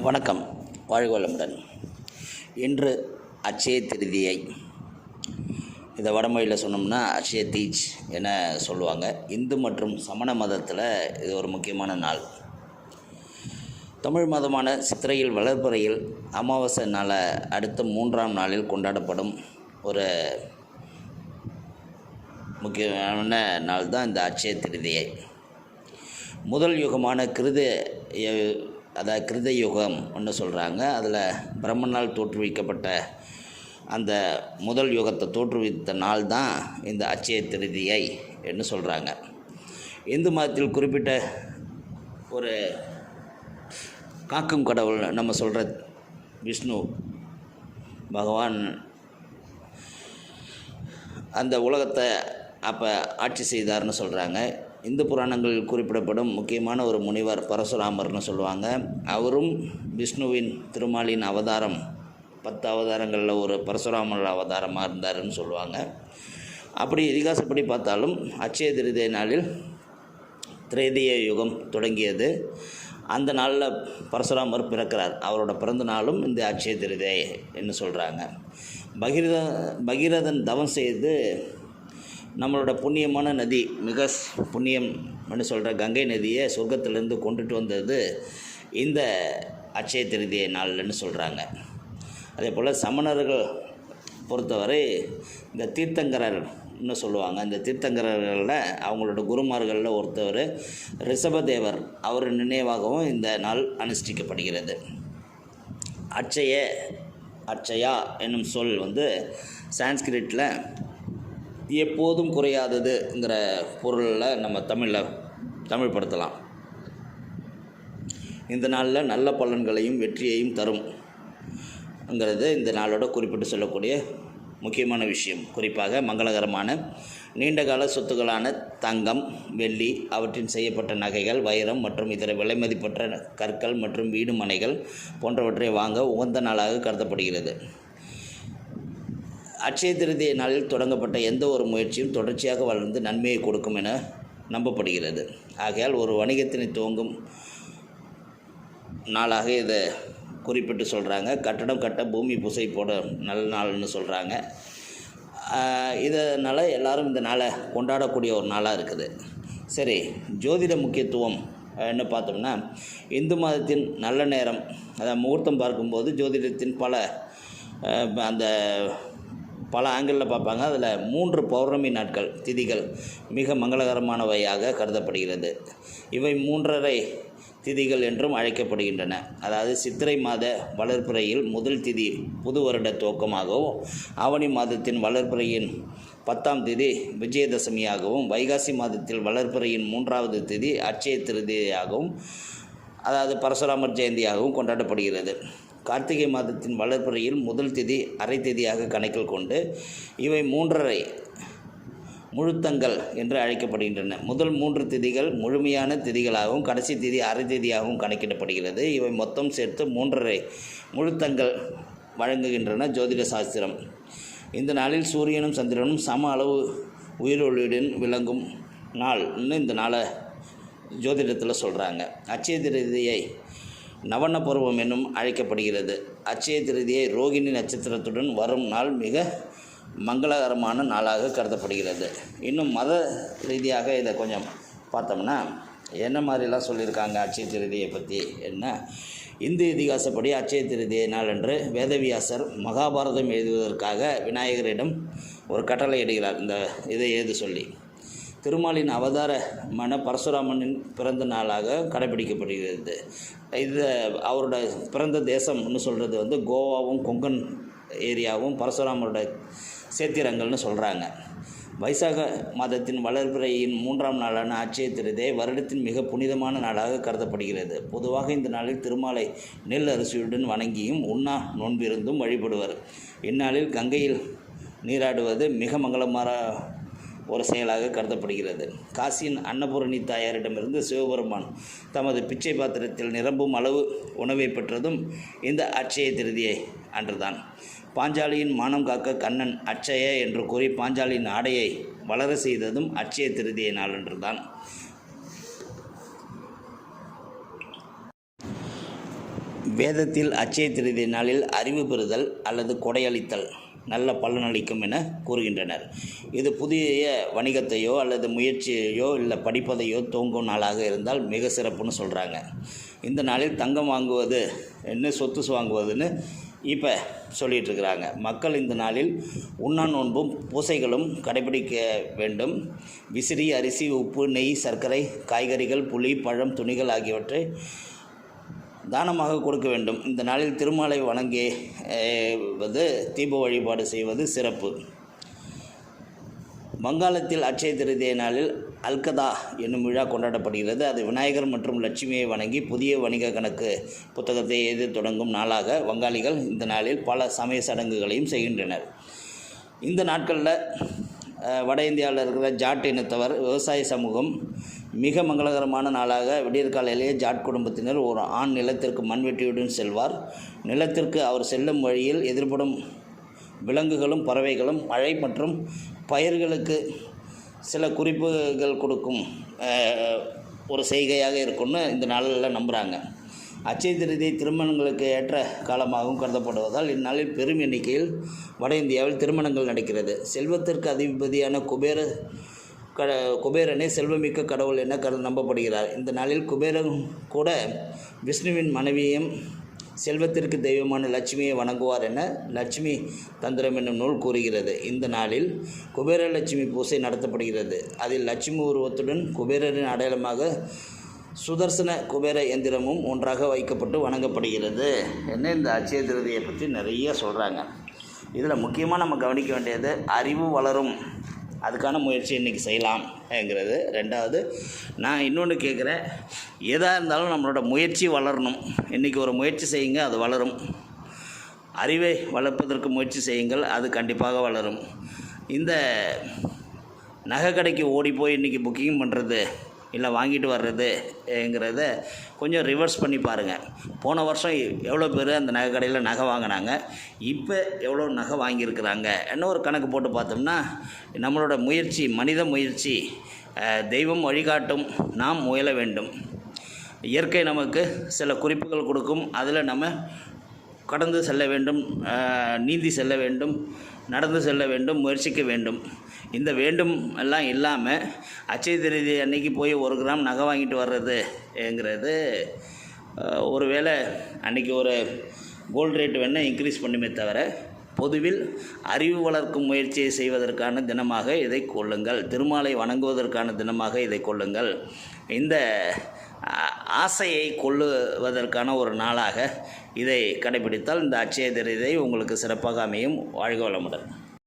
வணக்கம், வாழ்க வளமுடன். இன்று அட்சய திருதியை. இதை வடமொழியில் சொன்னோம்னா அட்சய தீஜ் என சொல்லுவாங்க. இந்து மற்றும் சமண மதத்தில் இது ஒரு முக்கியமான நாள். தமிழ் மதமான சித்திரையில் வளர்பிறையில் அமாவாசை நாளை அடுத்த 3ஆம் நாளில் கொண்டாடப்படும் ஒரு முக்கியமான நாள் தான் இந்த அட்சய திருதியை. முதல் யுகமான கிருத யுகம் ஒன்று சொல்கிறாங்க. அதில் பிரம்மனால் தோற்றுவிக்கப்பட்ட அந்த முதல் யுகத்தை தோற்றுவித்த நாள் தான் இந்த அட்சய திருதியை என்று சொல்கிறாங்க. இந்து மதத்தில் குறிப்பிட்ட ஒரு காக்கும் கடவுள் நம்ம சொல்கிற விஷ்ணு பகவான் அந்த உலகத்தை அப்போ ஆட்சி செய்தார்னு சொல்கிறாங்க. இந்து புராணங்களில் குறிப்பிடப்படும் முக்கியமான ஒரு முனிவர் பரசுராமர்னு சொல்லுவாங்க. அவரும் விஷ்ணுவின் திருமாலின் அவதாரம் 10 அவதாரங்களில் ஒரு பரசுராமர் அவதாரமாக இருந்தாருன்னு சொல்லுவாங்க. அப்படி இதிகாசப்படி பார்த்தாலும் அட்சய திருதியை நாளில் திரேதிய யுகம் தொடங்கியது. அந்த நாளில் பரசுராமர் பிறக்கிறார். அவரோட பிறந்த நாளும் இந்த அட்சய திருதியை என்று சொல்கிறாங்க. பகீரதன் தவம் செய்து நம்மளோட புண்ணியமான நதி, மிக புண்ணியம்னு சொல்கிற கங்கை நதியை சொர்க்கத்திலேருந்து கொண்டுட்டு வந்தது இந்த அட்சய திருதியை நாள்னு சொல்கிறாங்க. அதே போல் சமணர்கள் பொறுத்தவரை இந்த தீர்த்தங்கரர்னு சொல்லுவாங்க. இந்த தீர்த்தங்கரர்களில் அவங்களோட குருமார்களில் ஒருத்தவர் ரிஷபதேவர், அவர் நினைவாகவும் இந்த நாள் அனுஷ்டிக்கப்படுகிறது. அட்சயா என்னும் சொல் சான்ஸ்கிரிட்டில் எப்போதும் குறையாததுங்கிற பொருளில் நம்ம தமிழ் படுத்தலாம். இந்த நாளில் நல்ல பலன்களையும் வெற்றியையும் தரும்ங்கிறது இந்த நாளோட குறிப்பிட்டு சொல்லக்கூடிய முக்கியமான விஷயம். குறிப்பாக மங்களகரமான நீண்டகால சொத்துக்களான தங்கம், வெள்ளி, அவற்றின் செய்யப்பட்ட நகைகள், வைரம் மற்றும் இதர விலைமதிப்பற்ற கற்கள் மற்றும் வீடு மனைகள் போன்றவற்றை வாங்க உகந்த நாளாக கருதப்படுகிறது. அட்சய திருதியை நாளில் தொடங்கப்பட்ட எந்த ஒரு முயற்சியும் தொடர்ச்சியாக வளர்ந்து நன்மையை கொடுக்கும் என நம்பப்படுகிறது. ஆகையால் ஒரு வணிகத்தினை துவங்கும் நாளாக இதை குறிப்பிட்டு சொல்கிறாங்க. கட்டடம் கட்ட பூமி பூசை போட நல்ல நாள்னு சொல்கிறாங்க. இதனால் எல்லோரும் இந்த நாளை கொண்டாடக்கூடிய ஒரு நாளாக இருக்குது. சரி, ஜோதிட முக்கியத்துவம் என்ன பார்த்தோம்னா, இந்து மதத்தின் நல்ல நேரம், அதாவது முகூர்த்தம் பார்க்கும்போது ஜோதிடத்தின் பல ஆங்கிளில் பார்ப்பாங்க. அதில் 3 பௌர்ணமி நாட்கள் திதிகள் மிக மங்களகரமானவையாக கருதப்படுகிறது. இவை 3½ திதிகள் என்றும் அழைக்கப்படுகின்றன. அதாவது சித்திரை மாத வளர்பிறையில் முதல் திதி புது வருட துவக்கமாகவும், ஆவணி மாதத்தின் வளர்பிறையின் 10ஆம் திதி விஜயதசமியாகவும், வைகாசி மாதத்தில் வளர்பிறையின் 3வது திதி அட்சய திருதியாகவும், அதாவது பரசுராமர் ஜெயந்தியாகவும் கொண்டாடப்படுகிறது. கார்த்திகை மாதத்தின் வளர்பிறையில் முதல் திதி அரை திதியாக கணக்கில் கொண்டு இவை 3½ முழுத்தங்கள் என்று அழைக்கப்படுகின்றன. முதல் 3 திதிகள் முழுமையான திதிகளாகவும் கடைசி திதி அரை திதியாகவும் கணக்கிடப்படுகிறது. இவை மொத்தம் சேர்த்து 3½ முழுத்தங்கள் வழங்குகின்றன ஜோதிட சாஸ்திரம். இந்த நாளில் சூரியனும் சந்திரனும் சம அளவு உயிரொளியுடன் விளங்கும் நாள்னு இந்த நாளை ஜோதிடத்தில் சொல்கிறாங்க. அட்சய திருதியை நவன பருவம் என்னும் அழைக்கப்படுகிறது. அட்சய திருதியை ரோகிணி நட்சத்திரத்துடன் வரும் நாள் மிக மங்களகரமான நாளாக கருதப்படுகிறது. இன்னும் மத ரீதியாக இதை கொஞ்சம் பார்த்தோம்னா என்ன மாதிரிலாம் சொல்லியிருக்காங்க அட்சய திருதியை பற்றி என்ன? இந்து இதிகாசப்படி அட்சய திருதியை நாள் அன்று வேதவியாசர் மகாபாரதம் எழுதுவதற்காக விநாயகரிடம் ஒரு கட்டளை இடுகிறார். இதை எழுத சொல்லி திருமாலின் அவதாரமான பரசுராமனின் பிறந்த நாளாக கடைபிடிக்கப்படுகிறது. இது அவரோட பிறந்த தேசம்னு சொல்கிறது கோவாவும் கொங்கன் ஏரியாவும் பரசுராமரோட சேத்திரங்கள்னு சொல்கிறாங்க. வைசாக மாதத்தின் வளர்பிறையின் 3ஆம் நாளான அட்சய திருதியை வருடத்தின் மிக புனிதமான நாளாக கருதப்படுகிறது. பொதுவாக இந்த நாளில் திருமாலை நெல் அரிசியுடன் வணங்கியும் உண்ணா நோன்பிருந்தும் வழிபடுவர். இந்நாளில் கங்கையில் நீராடுவது மிக மங்களமான ஒரு செயலாக கருதப்படுகிறது. காசியின் அன்னபூரணி தாயாரிடமிருந்து சிவபெருமான் தமது பிச்சை பாத்திரத்தில் நிரம்பும் அளவு உணவை பெற்றதும் இந்த அட்சய திருதியை அன்றுதான். பாஞ்சாலியின் மானம் காக்க கண்ணன் அட்சய என்று கூறி பாஞ்சாலியின் ஆடையை வளர செய்ததும் அட்சய திருதியை நாளன்றுதான். வேதத்தில் அட்சய திருதியை நாளில் அறிவு பெறுதல் அல்லது கொடையளித்தல் நல்ல பலனளிக்கும் என கூறுகின்றனர். இது புதிய வணிகத்தையோ அல்லது முயற்சியையோ இல்லை படிப்பதையோ துவங்கும் நாளாக இருந்தால் மிக சிறப்புன்னு சொல்கிறாங்க. இந்த நாளில் தங்கம் வாங்குவது என்ன சொத்து வாங்குவதுன்னு இப்போ சொல்லிகிட்ருக்கிறாங்க. மக்கள் இந்த நாளில் உண்ணா நோன்பும் பூசைகளும் கடைபிடிக்க வேண்டும். விசிறி, அரிசி, உப்பு, நெய், சர்க்கரை, காய்கறிகள், புளி, பழம், துணிகள் ஆகியவற்றை தானமாக கொடுக்க வேண்டும். இந்த நாளில் திருமாலை வணங்குவது, தீப வழிபாடு செய்வது சிறப்பு. வங்காளத்தில் அட்சய திருதியை நாளில் அல்கதா என்னும் விழா கொண்டாடப்படுகிறது. அது விநாயகர் மற்றும் லட்சுமியை வணங்கி புதிய வணிக கணக்கு புத்தகத்தை எழுதி தொடங்கும் நாளாக வங்காளிகள் இந்த நாளில் பல சமய சடங்குகளையும் செய்கின்றனர். இந்த நாட்களில் வட இந்தியாவில் இருக்கிற ஜாட் இனத்தவர் விவசாய சமூகம் மிக மங்களகரமான நாளாக விடியற்காலையிலேயே ஜாட் குடும்பத்தினர் ஒரு ஆண் நிலத்திற்கு மண்வெட்டியுடன் செல்வார். நிலத்திற்கு அவர் செல்லும் வழியில் எதிர்படும் விலங்குகளும் பறவைகளும் மழை மற்றும் பயிர்களுக்கு சில குறிப்புகள் கொடுக்கும் ஒரு செய்கையாக இருக்கும்னு இந்த நாளில் நம்புகிறாங்க. அட்சய திருதியை திருமணங்களுக்கு ஏற்ற காலமாகவும் கருதப்படுவதால் இந்நாளில் பெரும் எண்ணிக்கையில் வட இந்தியாவில் திருமணங்கள் நடக்கிறது. செல்வத்திற்கு அதிபதியான குபேரனே செல்வமிக்க கடவுள் என நம்பப்படுகிறார். இந்த நாளில் குபேரன் கூட விஷ்ணுவின் மனைவியும் செல்வத்திற்கு தெய்வமான லட்சுமியை வணங்குவார் என லட்சுமி தந்திரம் என்னும் நூல் கூறுகிறது. இந்த நாளில் குபேர லட்சுமி பூசை நடத்தப்படுகிறது. அதில் லட்சுமி உருவத்துடன் குபேரரின் அடையாளமாக சுதர்சன குபேர எந்திரமும் ஒன்றாக வைக்கப்பட்டு வணங்கப்படுகிறது என்ன இந்த அட்சய திருதியை பற்றி நிறைய சொல்கிறாங்க. இதில் முக்கியமாக நம்ம கவனிக்க வேண்டியது அறிவு வளரும், அதுக்கான முயற்சி இன்றைக்கி செய்யலாம்ங்கிறது. ரெண்டாவது, நான் இன்னொன்று கேட்குறேன், எதாக இருந்தாலும் நம்மளோட முயற்சி வளரணும். இன்றைக்கி ஒரு முயற்சி செய்யுங்க, அது வளரும். அறிவை வளர்ப்பதற்கு முயற்சி செய்யுங்கள், அது கண்டிப்பாக வளரும். இந்த நகை கடைக்கு ஓடி போய் இன்றைக்கி புக்கிங் பண்ணுறது இல்லை வாங்கிட்டு வர்றதுங்கிறத கொஞ்சம் ரிவர்ஸ் பண்ணி பாருங்கள். போன வருஷம் எவ்வளோ பேர் அந்த நகை கடையில் நகை வாங்கினாங்க, இப்போ எவ்வளோ நகை வாங்கியிருக்கிறாங்க என்ன ஒரு கணக்கு போட்டு பார்த்தோம்னா நம்மளோட முயற்சி, மனித முயற்சி, தெய்வம் வழிகாட்டும், நாம் முயல வேண்டும். இயற்கை நமக்கு சில குறிப்புகள் கொடுக்கும், அதில் நம்ம கடந்து செல்ல வேண்டும், நீந்தி செல்ல வேண்டும், நடந்து செல்ல வேண்டும், முயற்சிக்க வேண்டும். இந்த வேண்டும் எல்லாம் இல்லாமல் அட்சய திருதி அன்னைக்கு போய் 1 கிராம் நகை வாங்கிட்டு வர்றதுங்கிறது ஒரு வேளை அன்றைக்கி ஒரு கோல்டு ரேட் வேணால் இன்க்ரீஸ் பண்ணுமே தவிர பொதுவில் அறிவு வளர்க்கும் முயற்சியை செய்வதற்கான தினமாக இதை கொள்ளுங்கள். திருமாலை வணங்குவதற்கான தினமாக இதை கொள்ளுங்கள். இந்த ஆசையை கொள்ளுவதற்கான ஒரு நாளாக இதை கடைபிடித்தால் இந்த அட்சய திருதியை உங்களுக்கு சிறப்பாக அமையும். வாழ்க வளமுடன்.